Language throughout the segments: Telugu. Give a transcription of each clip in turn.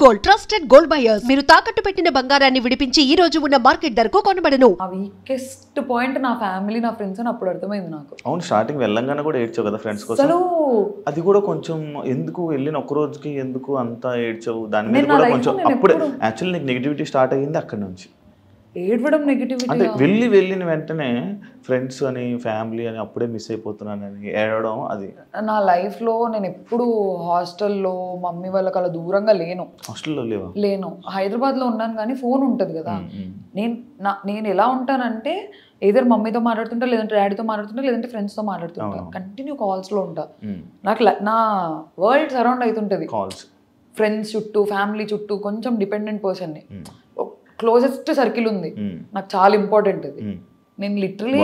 గోల్డ్ ట్రస్టెడ్ గోల్డ్ బయర్స్ మీరు తాకట్టు పెట్టిన బంగారాన్ని విడిపించి ఈ రోజు ఉన్న మార్కెట్ ధరకు కొనబడను. ఆ వీకెస్ట్ పాయింట్ నా ఫ్యామిలీ నా ఫ్రెండ్స్ అని అప్పుడు అర్థమైంది నాకు. అవును, స్టార్టింగ్ వెళ్ళంగానే కూడా ఏడ్చావు కదా ఫ్రెండ్స్ కోసం. అసలు అది కూడా కొంచెం ఎందుకు వెళ్ళిన ఒక్క రోజుకి ఎందుకు అంత ఏడ్చావు దాని మీద కూడా కొంచెం. అప్పుడే యాక్చువల్లీ నీకు నెగిటివిటీ స్టార్ట్ అయ్యింది అక్కడ నుంచి. ఏడవడం నెగిటివిటీ అంటే వెళ్ళిన వెంటనే ఫ్రెండ్స్ అని ఫ్యామిలీ అని అప్పుడే మిస్ అయిపోతున్నానని ఏడవడం. అది నా లైఫ్లో నేను ఎప్పుడు హాస్టల్లో మమ్మీ వాళ్ళకి అలా దూరంగా లేను. హాస్టల్లో లేను, హైదరాబాద్లో ఉన్నాను కానీ ఫోన్ ఉంటుంది కదా. నేను ఎలా ఉంటానంటే ఏదైనా మమ్మీతో మాట్లాడుతుంటా, లేదంటే డాడీతో మాట్లాడుతుంటా, లేదంటే ఫ్రెండ్స్తో మాట్లాడుతుంటా. కంటిన్యూ కాల్స్లో ఉంటా. నాకు నా వరల్డ్ సరౌండ్ అవుతుంటుంది. కాల్స్, ఫ్రెండ్స్ చుట్టూ, ఫ్యామిలీ చుట్టూ, కొంచెం డిపెండెంట్ పర్సన్ని. క్లోజెస్ట్ సర్కిల్ ఉంది, నాకు చాలా ఇంపార్టెంట్ అది. నేను లిటరలీ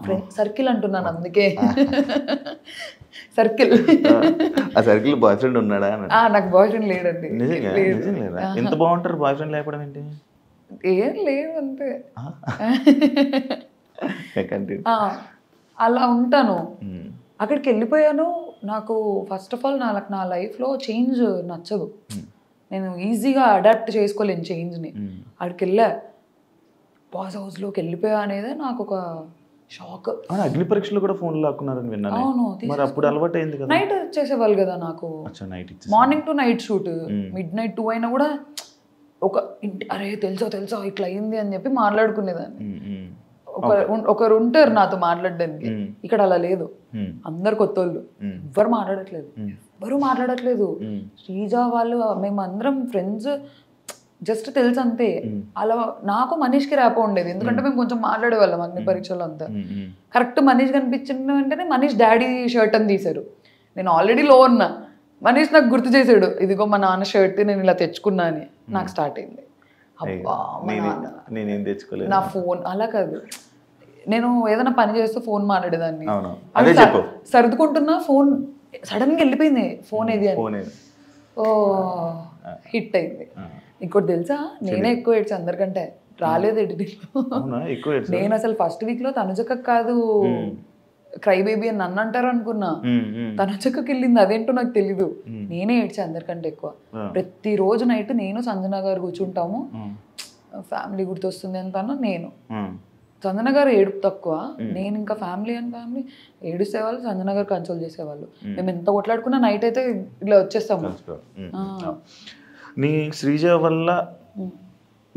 ఫ్రెండ్ సర్కిల్ అంటున్నాను అందుకే. సర్కిల్. ఆ సర్కిల్ బాయ్ ఫ్రెండ్ ఉన్నాడా? నాకు బాయ్ ఫ్రెండ్ లేడండి. ఎంత బాగుంటారు బాయ్ ఫ్రెండ్ లేకపోవడం ఏంటి? ఏం లేదు అంతే. అలా ఉంటాను. అక్కడికి వెళ్ళిపోయాను. నాకు ఫస్ట్ ఆఫ్ ఆల్ నా లైఫ్లో చేంజ్ నచ్చదు. నేను ఈజీగా అడాప్ట్ చేసుకోలేను చేంజ్ని. అక్కడికి వెళ్ళా, బాస్ హౌస్లోకి వెళ్ళిపోయా అనేది నాకు ఒక షాక్. అగ్ని పరీక్షలు కూడా ఫోన్ లాక్కున్నారని విన్నాను. అవును, మరి అప్పుడు అలవాటు అయింది కదా. నైట్ చేసేవాళ్ళు కదా నాకు, morning to night shoot. Mid night 2 అయినా కూడా ఒక అరే తెలుసా ఇట్లా అయింది అని చెప్పి మాట్లాడుకునేదాన్ని. ఒకరు ఉంటారు నాతో మాట్లాడడానికి. ఇక్కడ అలా లేదు, అందరు కొత్త వాళ్ళు, ఎవరు మాట్లాడట్లేదు. శ్రీజ వాళ్ళు మేమందరం ఫ్రెండ్స్, జస్ట్ తెలుసు అంతే. అలా నాకు మనీష్కి ర్యాపో ఉండేది, ఎందుకంటే మేము కొంచెం మాట్లాడేవాళ్ళం అగ్ని పరీక్షలు అంతా. కరెక్ట్ మనీష్ కనిపించిన వెంటనే మనీష్ డాడీ షర్ట్ అని తీశారు. నేను ఆల్రెడీ లో ఉన్నా, మనీష్ నాకు గుర్తు చేశాడు, ఇదిగో మా నాన్న షర్ట్ నేను ఇలా తెచ్చుకున్నా అని. నాకు స్టార్ట్ అయింది, అబ్బా నా ఫోన్. అలా కాదు, నేను ఏదైనా పని చేస్తూ ఫోన్ మాట్లాడేదాన్ని. సర్దుకుంటున్నా, ఫోన్ సడన్ గా వెళ్ళిపోయింది. ఫోన్ ఏది అని, ఓ హిట్ అయింది. ఇంకోటి తెలుసా, నేనే ఎక్కువ ఏడ్చా అందరికంటే. రాలేదు ఎడిటింగ్. నేను అసలు ఫస్ట్ వీక్ లో తనుజక్క కాదు క్రై బేబీ అని నన్ను అంటారు అనుకున్నా. తనుజక్కకి వెళ్ళింది, అదేంటో నాకు తెలీదు. నేనే ఏడ్చా అందరికంటే ఎక్కువ. ప్రతిరోజు నైట్ నేను సంజన గారు కూర్చుంటాము, ఫ్యామిలీ గుర్తొస్తుంది అంటాను. నేను సంజన గారు ఏడుపు తక్కువ, నేను ఇంకా ఫ్యామిలీ ఏడుసేవాళ్ళు, సంజన గారు కన్సోల్ చేసేవాళ్ళు. మేము ఎంత కొట్లాడుకున్నా నైట్ అయితే ఇలా వచ్చేస్తాము. నీ శ్రీజ వల్ల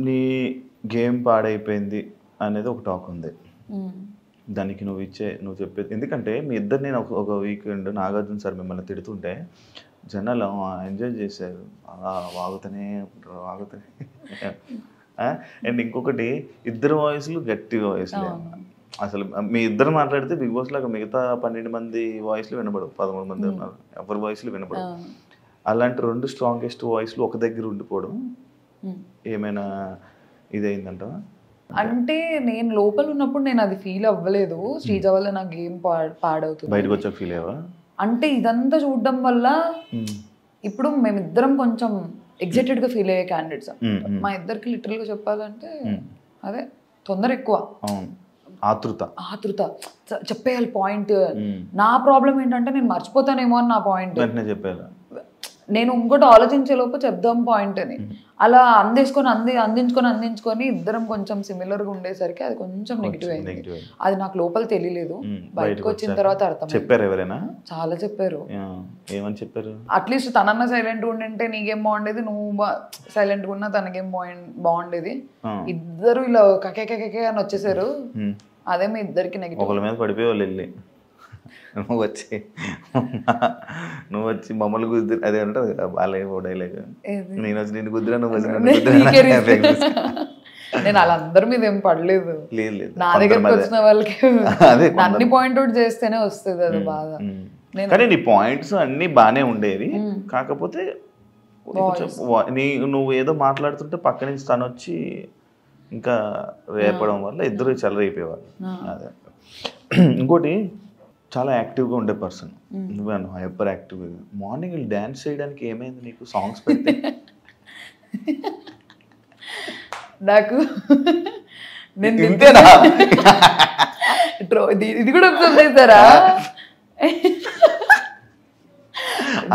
నీ గేమ్ పాడైపోయింది అనేది ఒక టాక్ ఉంది. దానికి నువ్వు చెప్పేది ఎందుకంటే మీ ఇద్దరు, నేను ఒక వీకెండ్ నాగార్జున సార్ మిమ్మల్ని తిడుతుంటే జనాలు ఎంజాయ్ చేశారు, అలా వాగుతూనే. అండ్ ఇంకొకటి, ఇద్దరు వాయిస్లు గట్టి వాయిస్లే. అసలు మీ ఇద్దరు మాట్లాడితే బిగ్ బాస్ లాగా మిగతా 12 మంది వాయిస్లు వినపడవు, 13 మంది ఉన్నారు, ఎవరి వాయిస్లు వినపడవు. అలాంటి 2 స్ట్రాంగెస్ట్ వాయిస్లు ఒక దగ్గర ఉండిపోవడం ఏమైనా ఇదైందంట? అంటే నేను లోపల ఉన్నప్పుడు నేను అది ఫీల్ అవ్వలేదు. శ్రీజ వల్ల నా గేమ్ పాడవుతుంది, బయటకు వచ్చాక ఫీల్ అయ్యావా? అంటే ఇదంతా చూడడం వల్ల ఇప్పుడు మేమిద్దరం కొంచెం ఎగ్జైటెడ్ గా ఫీల్ అయ్యే క్యాండిడేట్స్. మా ఇద్దరికి లిటరల్ గా చెప్పాలంటే అదే తొందర ఎక్కువ, ఆతృత చెప్పేయాలి పాయింట్. నా ప్రాబ్లం ఏంటంటే నేను మర్చిపోతానేమో అని నా పాయింట్. నేను ఇంకోటి ఆలోచించే లోపు చెప్దాం పాయింట్ అని, అలా అందించుకొని ఇద్దరం కొంచెం సిమిలర్ గా ఉండేసరికి అది కొంచెం నెగిటివ్ అయింది. అది నాకు లోపల తెలియలేదు, బయటకు వచ్చిన తర్వాత అర్థం. చెప్పారు ఎవరైనా? చాలా చెప్పారు. ఏమని చెప్పారు? అట్లీస్ట్ తనన్న సైలెంట్ ఉండింటే నీకేం బాగుండేది, నువ్వు సైలెంట్ ఉన్నా తనకేం బాగుండేది. ఇద్దరు ఇలా కకే అని వచ్చేసారు. అదే మీ ఇద్దరికి నెగిటివ్. ఒకళ్ళ మీద పడిపోయేవాళ్ళు వెళ్ళి, నువ్వు వచ్చి మమ్మల్ని కుదిరి అదే అంటారు బాలయ్య డైలాగ్, నేను వచ్చి నిన్ను కుదిరా, నువ్వు వచ్చి. నేను వాళ్ళందరి మీద ఏం పడలేదు, నా దగ్గరకు వచ్చిన వాళ్ళకి అన్ని పాయింట్ అవుట్ చేస్తేనే వస్తుంది అది బాగా. కానీ నీ పాయింట్స్ అన్ని బాగానే ఉండేవి, కాకపోతే నువ్వు ఏదో మాట్లాడుతుంటే పక్క నుంచి తను వచ్చి ఇంకా రేపడం వల్ల ఇద్దరు చెలరైపోయేవాళ్ళు. అదే. ఇంకోటి, చాలా యాక్టివ్గా ఉండే పర్సన్ నువ్వే, హైపర్ యాక్టివ్గా. మార్నింగ్ డ్యాన్స్ చేయడానికి ఏమైంది నీకు? సాంగ్స్ పెడితే నాకు ఇది కూడా అబ్జర్వ్ చేస్తారా?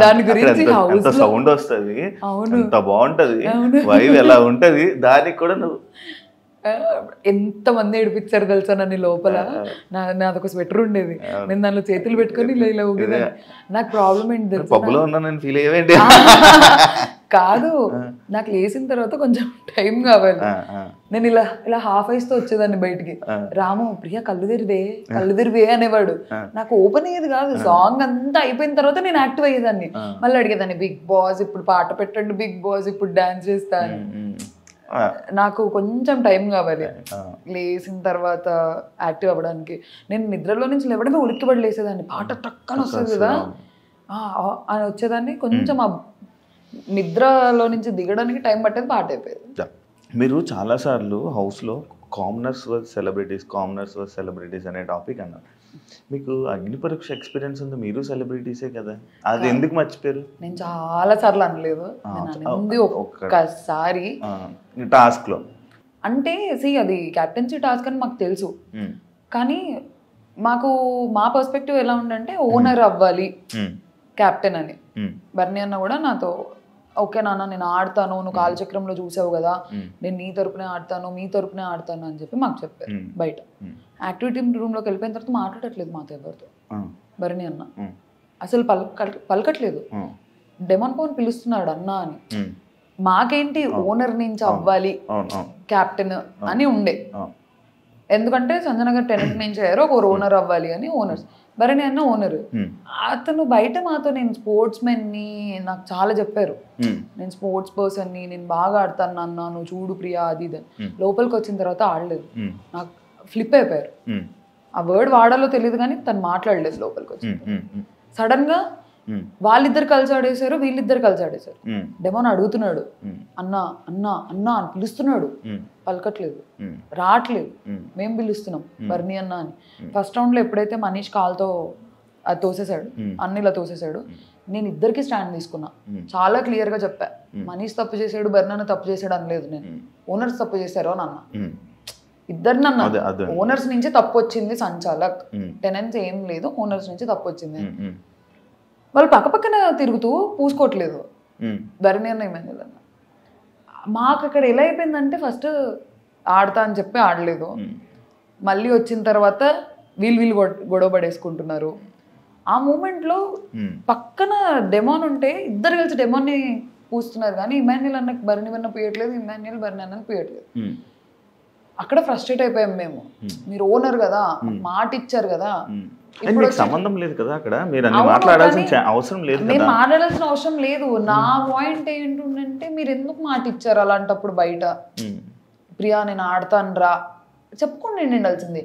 దాని గురించి ఎంత సౌండ్ వస్తుంది, అవును, ఎంత బాగుంటది, వైవ్ ఎలా ఉంటది, దానికి కూడా నువ్వు ఎంత మంది ఏడిపించారు తెలుసా నన్ను లోపల. నాదొక స్వెటర్ ఉండేది, నేను దానిలో చేతులు పెట్టుకొని ఇలా ఇలా ఊగేదాన్ని. నాకు ప్రాబ్లం ఏంటి తెలుసా, పబ్బులో ఉన్నా నేను ఫీల్ అయ్యేంటి కాదు, నాకు లేచిన తర్వాత కొంచెం టైం కావాలి. నేను ఇలా ఇలా హాఫ్ ఐస్ తో వచ్చేదాన్ని బయటికి. రాము ప్రియా కళ్ళు తెరివే అనేవాడు. నాకు ఓపెన్ అయ్యేది కాదు. సాంగ్ అంతా అయిపోయిన తర్వాత నేను యాక్టివ్ అయ్యేదాన్ని. మళ్ళీ అడిగేదాన్ని, బిగ్ బాస్ ఇప్పుడు పాట పెట్టండి, బిగ్ బాస్ ఇప్పుడు డాన్స్ చేస్తాను. నాకు కొంచెం టైం కావాలి లేచిన తర్వాత యాక్టివ్ అవ్వడానికి. నేను నిద్రలో నుంచి లేవడమే ఉలిక్కిపడి లేసేదాన్ని. పాట టక్కన వస్తుంది కదా అని వచ్చేదాన్ని. కొంచెం నిద్రలో నుంచి దిగడానికి టైం పట్టేది, పాట అయిపోయేది. మీరు చాలాసార్లు హౌస్లో కామనర్స్ వర్సెస్ సెలబ్రిటీస్ అనే టాపిక్ అన్నారు. మీకు అగ్ని పరీక్ష ఎక్స్పీరియన్స్ ఉంది, మీరు సెలబ్రిటీసే కదా, అది ఎందుకు మర్చిపోయారు? నేను చాలా సార్లు అనలేదు, ఒక్కసారి టాస్క్ లో. అంటే అది క్యాప్టెన్సీ టాస్క్ అని మాకు తెలుసు, కానీ మాకు మా పర్స్పెక్టివ్ ఎలా ఉందంటే ఓనర్ అవ్వాలి క్యాప్టెన్ అని. బర్నీ అన్న కూడా నాతో ఓకే నాన్న నేను ఆడతాను, నువ్వు కాలచక్రంలో చూసావు కదా, నేను నీ తరపునే ఆడతాను, మీ తరపునే ఆడతాను అని చెప్పి మాకు చెప్పారు. బయట యాక్టివిటీ రూమ్లోకి వెళ్ళిపోయిన తర్వాత మాట్లాడట్లేదు మాతో ఎవరితో బర్నీ అన్న. అసలు పలకట్లేదు. డెమాన్ పవన్ పిలుస్తున్నాడు అన్న అని. మాకేంటి ఓనర్ నుంచి అవ్వాలి క్యాప్టెన్ అని ఉండే, ఎందుకంటే సంజన గారు టెనెంట్ నుంచి అయ్యారు, ఒక ఓనర్ అవ్వాలి అని. ఓనర్స్ బర్నీ అన్న ఓనర్. అతను బయట మాతో నేను స్పోర్ట్స్ మెన్ని నాకు చాలా చెప్పారు, నేను స్పోర్ట్స్ పర్సన్ని, నేను బాగా ఆడతాను అన్న, నువ్వు చూడు ప్రియా అది ఇది. లోపలికి వచ్చిన తర్వాత ఆడలేదు, నాకు ఫ్లిప్ అయిపోయారు. ఆ వర్డ్ వాడాలో తెలియదు కానీ తను మాట్లాడలేదు లోపలికి వచ్చి. సడన్ గా వాళ్ళిద్దరు కలిసి ఆడేశారు, వీళ్ళిద్దరు కలిసి ఆడేశారు. డెమోన్ అడుగుతున్నాడు అన్న అన్న అన్న అని పిలుస్తున్నాడు, పలకట్లేదు, రావట్లేదు. మేము పిలుస్తున్నాం బర్నీ అన్న అని. ఫస్ట్ రౌండ్ లో ఎప్పుడైతే మనీష్ కాల్తో అది తోసేశాడు, అన్నిలా తోసేశాడు, నేను ఇద్దరికి స్టాండ్ తీసుకున్నా. చాలా క్లియర్ గా చెప్పా, మనీష్ తప్పు చేశాడు, బర్నీ అన్న తప్పు చేశాడు అనలేదు నేను. ఓనర్స్ తప్పు చేశారు అని అన్నా. ఇద్దరిని అన్నా. ఓనర్స్ నుంచి తప్పు వచ్చింది, సంచాలక్ టెనెన్స్ ఏం లేదు, ఓనర్స్ నుంచి తప్పు వచ్చింది. వాళ్ళు పక్కపక్కన తిరుగుతూ పూసుకోవట్లేదు బర్నీ అన్న ఇమాన్యుయల్ అన్న. మాకు అక్కడ ఎలా అయిపోయిందంటే ఫస్ట్ ఆడతా అని చెప్పి ఆడలేదు, మళ్ళీ వచ్చిన తర్వాత వీళ్ళు గొడవ పడేసుకుంటున్నారు. ఆ మూమెంట్లో పక్కన డెమాన్ ఉంటే ఇద్దరు కలిసి డెమాన్ని పూస్తున్నారు, కానీ ఇమాన్యుయల్ అన్నకి బర్నీ అన్న పూయట్లేదు, ఇమాన్యుయల్ బర్నీ అన్నకి పూయట్లేదు. అక్కడ ఫ్రస్ట్రేట్ అయిపోయాం మేము. మీరు ఓనర్ కదా, మాట ఇచ్చారు కదా, సంబంధం లేదు కదా అక్కడ, మీరు మాట్లాడాల్సిన అవసరం లేదు, మేము మాట్లాడాల్సిన అవసరం లేదు. నా పాయింట్ ఏంటంటే మీరు ఎందుకు మాట ఇచ్చారు అలాంటప్పుడు బయట? ప్రియా నేను ఆడతాను రా చెప్పుకోండి ఉండాల్సింది.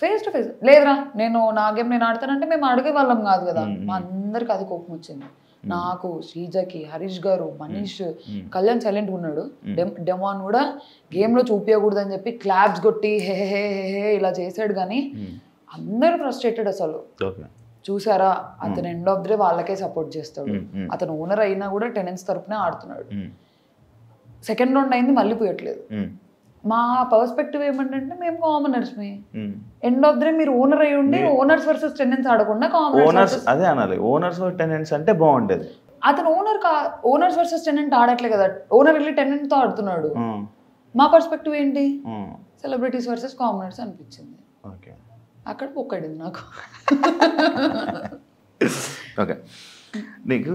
ఫేస్ టు ఫేస్ లేదురా నేను నా గేమ్ నేను ఆడతానంటే మేము అడిగే వాళ్ళం కాదు కదా. మా అందరికి అది కోపం వచ్చింది. నాకు, శ్రీజకి, హరీష్ గారు, మనీష్, కళ్యాణ్ సైలెంట్గా ఉన్నాడు. డెమాన్ కూడా గేమ్లో చూపించకూడదు అని చెప్పి క్లాప్స్ కొట్టి హే హే హే ఇలా చేశాడు. కానీ అందరూ ఫ్రస్ట్రేటెడ్. అసలు చూసారా, అతను ఎండ్ ఆఫ్ ది డే వాళ్ళకే సపోర్ట్ చేస్తాడు. అతను ఓనర్ అయినా కూడా టెనెన్స్ తరపునే ఆడుతున్నాడు. సెకండ్ రౌండ్ అయింది, మళ్ళీ పోయట్లేదు. మా పర్స్పెక్టివ్ ఏమంటే మేము commoners, end of the day మీరు ఓనర్ అయి ఉండి ఓనర్స్ వర్సెస్ టెనెంట్స్ ఆడకుండా కామనర్స్ అదే అనాలి. ఓనర్స్ వర్సెస్ టెనెంట్స్ అంటే బాగుంటది. అతను ఓనర్స్ వర్సెస్ టెనెంట్ ఆడట్లే కదా, ఓనర్ వెళ్ళి టెనెంట్ తో ఆడుతున్నాడు. మా పర్స్పెక్టివ్ ఏంటి, సెలబ్రిటీస్ వర్సెస్ కామనర్స్ అనిపించింది. అక్కడ ఒక్కడింది నాకు. ఓకే, నీకు